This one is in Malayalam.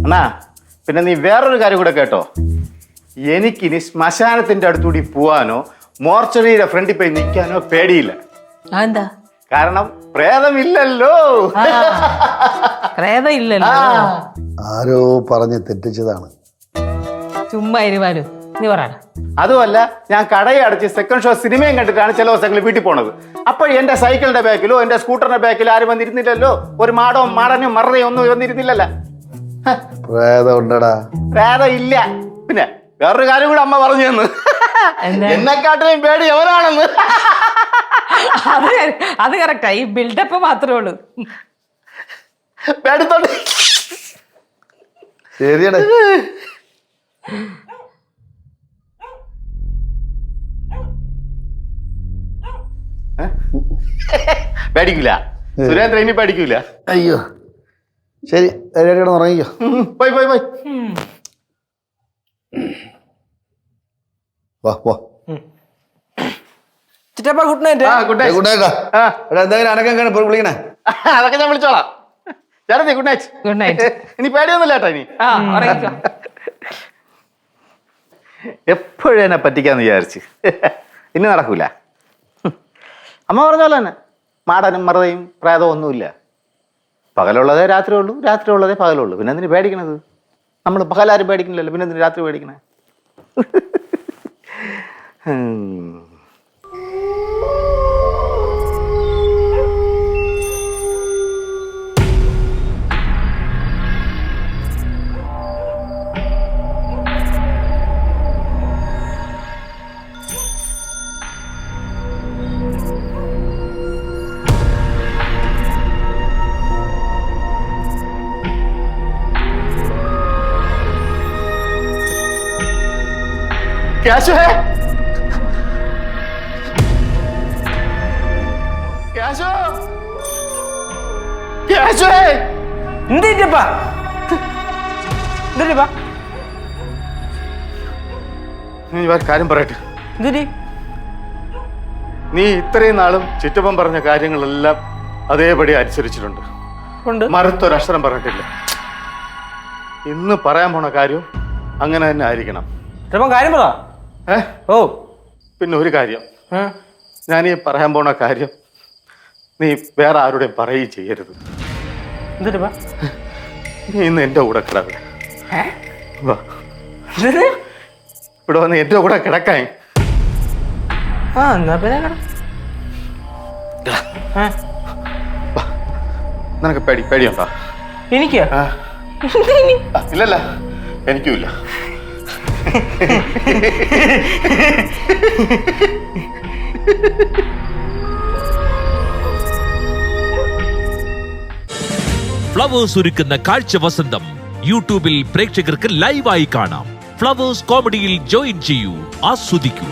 അണ്ണാ പിന്നെ നീ വേറൊരു കാര്യം കൂടെ കേട്ടോ, എനിക്കിനി ശ്മശാനത്തിന്റെ അടുത്തൂടി പോവാനോ മോർച്ചറിയുടെ ഫ്രണ്ടിൽ പോയി നിൽക്കാനോ പേടിയില്ല. എന്താ കാരണം പ്രേതമില്ലല്ലോ. പ്രേതമില്ലല്ലോ. ആരോ പറഞ്ഞ് തെറ്റിച്ചതാണ്. ചുമ്മാ ഇരുവാലു നീ പറ. അതുമല്ല, ഞാൻ കടയെ അടച്ച് സെക്കൻഡ് ഷോ സിനിമയും കണ്ടിട്ടാണ് ചില ദിവസങ്ങളിൽ വീട്ടിൽ പോണത്. അപ്പോൾ എന്റെ സൈക്കിളിന്റെ ബാക്കിലോ എന്റെ സ്കൂട്ടറിന്റെ ബാക്കിലോ ആരും വന്നിരുന്നില്ലല്ലോ. ഒരു മാടനും മറയും ഒന്നും വന്നിരുന്നില്ലല്ലോ. പ്രേതം ഉണ്ടടാ. പ്രേതം ഇല്ല. പിന്നെ വേറൊരു കാര്യം കൂടെ അമ്മ പറഞ്ഞു തന്നു, എന്നെക്കാട്ടിലും പേടി എവനാണെന്ന്. അത് കറക്റ്റാ. ഈ ബിൽഡപ്പ് മാത്രമേ ഉള്ളൂ. പേടിത്തോണ്ട് ശരിയാണ്. പേടിക്കൂല സുരേന്ദ്രൻ, ഇനി പേടിക്കൂല. അയ്യോ ശരി, കിടന്ന് ഉറങ്ങിക്കോ. പോയി പോയി പോയി. വാ വാ. ചിറ്റപ്പ ഗുഡ് നൈറ്റ്. Good night. എന്തെങ്കിലും അനക്കം വിളിക്കണേ. അതൊക്കെ ഞാൻ വിളിച്ചോളാം. ചേട്ടത്തി ഗുഡ് നൈറ്റ്. Good night. ഇനി പേടിയൊന്നുമില്ല കേട്ടോ. ഇനി എപ്പോഴും എന്നെ പറ്റിക്കാന്ന് വിചാരിച്ച് ഇനി നടക്കൂല. അമ്മ പറഞ്ഞ പോലെ തന്നെ മാടനും മറതയും പ്രേതവും ഒന്നുമില്ല. പകലുള്ളതേ രാത്രി ഉള്ളൂ, രാത്രി ഉള്ളതേ പകലുള്ളൂ. പിന്നെ എന്തിനു പേടിക്കണത്? നമ്മൾ പകലാരും പേടിക്കണില്ലല്ലോ, പിന്നെ എന്തിനു രാത്രി പേടിക്കണേ? कैशो है? कैशो? कैशो है? എന്തിട്ടപ്പാ? എന്തിട്ടപ്പാ? നീ ഒരു കാര്യം പറയട്ടെ. എന്തിട്ട്? നീ ഇത്രയും നാളും ചുറ്റപ്പം പറഞ്ഞ കാര്യങ്ങളെല്ലാം അതേപടി അനുസരിച്ചിട്ടുണ്ട്. മറുത്തൊരക്ഷരം പറഞ്ഞിട്ടില്ല. ഇന്ന് പറയാൻ പോണ കാര്യം അങ്ങനെ തന്നെ ആയിരിക്കണം. കാര്യം പറ. ഓ പിന്നെ ഒരു കാര്യം, ഞാൻ ഈ പറയാൻ പോണ കാര്യം നീ വേറെ ആരുടെയും പറയുകയും ചെയ്യരുത്. എന്തിട്ടാ? നീ ഇന്ന് എന്റെ കൂടെ കിടക്കുക. ഇവിടെ വന്ന് എന്റെ കൂടെ കിടക്കാൻ. നിനക്ക് പേടിയുണ്ടോ? എനിക്ക് ഇല്ലല്ല, എനിക്കുമില്ല. ഫ്ലവേഴ്സ് ഒരുക്കുന്ന കാഴ്ച വസന്തം യൂട്യൂബിൽ പ്രേക്ഷകർക്ക് ലൈവായി കാണാം. ഫ്ലവേഴ്സ് കോമഡിയിൽ ജോയിൻ ചെയ്യൂ, ആസ്വദിക്കൂ.